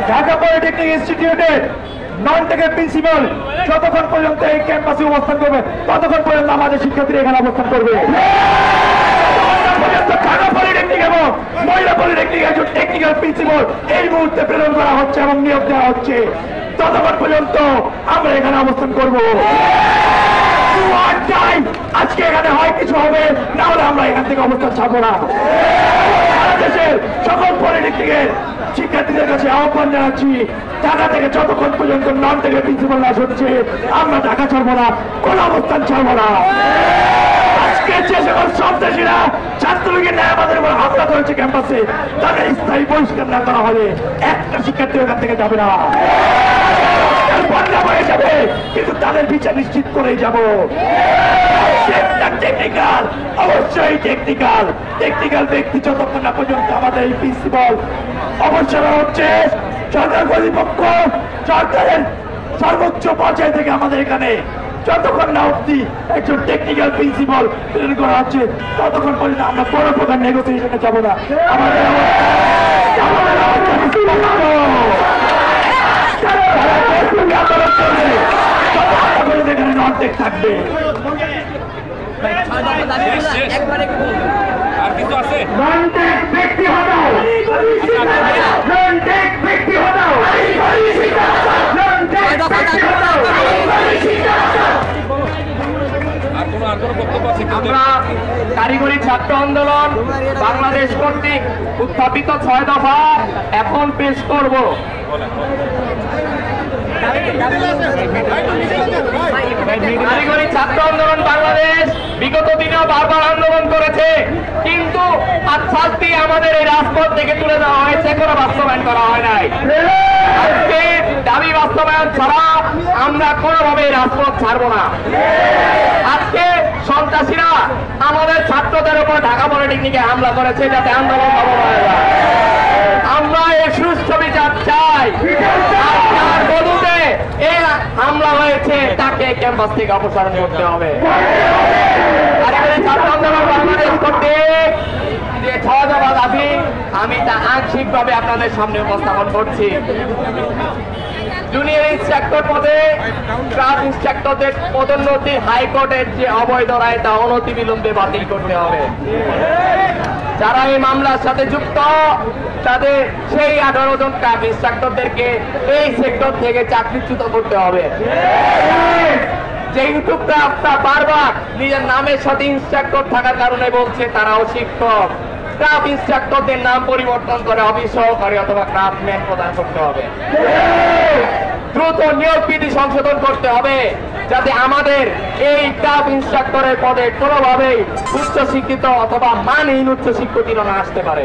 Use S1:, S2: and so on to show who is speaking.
S1: Dhaka polytechnic ইনস্টিটিউটের নন টেকের principal যতক্ষণ পর্যন্ত এই ক্যাম্পাসে অবস্থান করবে ততক্ষণ পর্যন্ত আমাদের শিক্ষার্থীরা এখানে অবস্থান করবে। ঢাকা পলিটেকনিক এবং মহিলা পলিটেকনিক একজন টেকনিক্যাল প্রিন্সিপাল এই মুহূর্তে প্রেরণ করা হচ্ছে এবং নিয়োগ দেওয়া হচ্ছে, ততক্ষণ পর্যন্ত আমরা এখানে অবস্থান করবো। আজকে এখানে হয় কিছু হবে, না হলে আমরা এখান থেকে অবস্থান ছাড়বো না। সারা দেশের সকল পলিটেকনিকের শিক্ষার্থীদের কাছে আহ্বান জানাচ্ছি, ঢাকা থেকে যতক্ষণ পর্যন্ত নন থেকে প্রিন্সিপাল না হচ্ছে আমরা ঢাকা ছাড়বো না, কোন অবস্থান ছাড়বো না। আজকে যে সকল সন্ত্রাসীরা ছাত্রলীগের ন্যায় আমাদের উপর হামলা করেছে ক্যাম্পাসে, তাদের স্থায়ী বহিষ্কার না করা হলে একটা শিক্ষার্থী ওখান থেকে যাবে না, বন্যা হয়ে যাবে, কিন্তু তাদের বিচার নিশ্চিত করেই যাব। টেকনিক্যাল, অবশ্যই টেকনিক্যাল ব্যক্তি যতক্ষণ না পর্যন্ত আমাদের এই প্রিন্সিপাল অবসর হচ্ছে, সরকার কর্তৃপক্ষ সরকারের সর্বোচ্চ পর্যায় থেকে আমাদের এখানে যতক্ষণ না অব্দি একজন টেকনিক্যাল প্রিন্সিপাল প্রেরণ করা হচ্ছে ততক্ষণ পর্যন্ত আমরা বড় প্রকার নেগোসিয়েশনে যাবো না। আমাদের এখানে নন টেক থাকবে।
S2: আর কিছু আছে?
S1: নন টেক ব্যক্তি হটাও, নন টেক ব্যক্তি হটাও, নন টেক ব্যক্তি হটাও।
S3: আমরা কারিগরি ছাত্র আন্দোলন বাংলাদেশ কর্তৃক উত্থাপিত 6 দফা এখন পেশ করব। কারিগরি ছাত্র আন্দোলন বাংলাদেশ বিগত দিনেও বারবার আন্দোলন করেছে, কিন্তু আজকে আমাদের এই রাজপথ থেকে তুলে দেওয়া হয়েছে, কোনো বাস্তবায়ন করা হয় নাই। আজকে দাবি বাস্তবায়ন ছাড়া আমরা কোনোভাবে রাজপথ ছাড়বো না। আজকে সন্ত্রাসীরা আমাদের ছাত্রদের উপর ঢাকা পলিটেকনিকে হামলা করেছে, যাতে আন্দোলন সফল হয়ে যায়। আমরা এর সুষ্ঠু বিচার চাই। আপনার বধূতে এই হামলা হয়েছে, তাকে ক্যাম্পাস থেকে অপসারণ করতে হবে। ছাত্র আন্দোলন বাংলাদেশ কর্তৃক যে 6 দফা দাবি, আমি তা আংশিকভাবে আপনাদের সামনে উপস্থাপন করছি। জুনিয়র ইন্সট্রাক্টর পদে ক্লাস ইন্সট্রাক্টরদের পদোন্নতি হাইকোর্টের যে অবৈধ রায় তা অনতিবিলম্বে বাতিল করতে হবে। যারা এই মামলার সাথে যুক্ত তাদের সেই 18 জন ক্লাস ইন্সট্রাক্টরদেরকে এই সেক্টর থেকে চাকরিচ্যুত করতে হবে। যে ইউটিউবটা আপনার বারবার নিজের নামের সাথে ইন্সট্রাক্টর থাকার কারণে বলছে তারাও শিক্ষক, ক্রাফ ইন্সট্রাক্টরদের নাম পরিবর্তন করে অফিস সহকারী অথবা ক্রাফটম্যান প্রদান করতে হবে। দ্রুত নিয়োগ বিধি সংশোধন করতে হবে, যাতে আমাদের এই ক্রাফ ইন্সট্রাক্টরের পদে কোনোভাবেই উচ্চশিক্ষিত অথবা মানহীন উচ্চশিক্ষিত না আসতে পারে।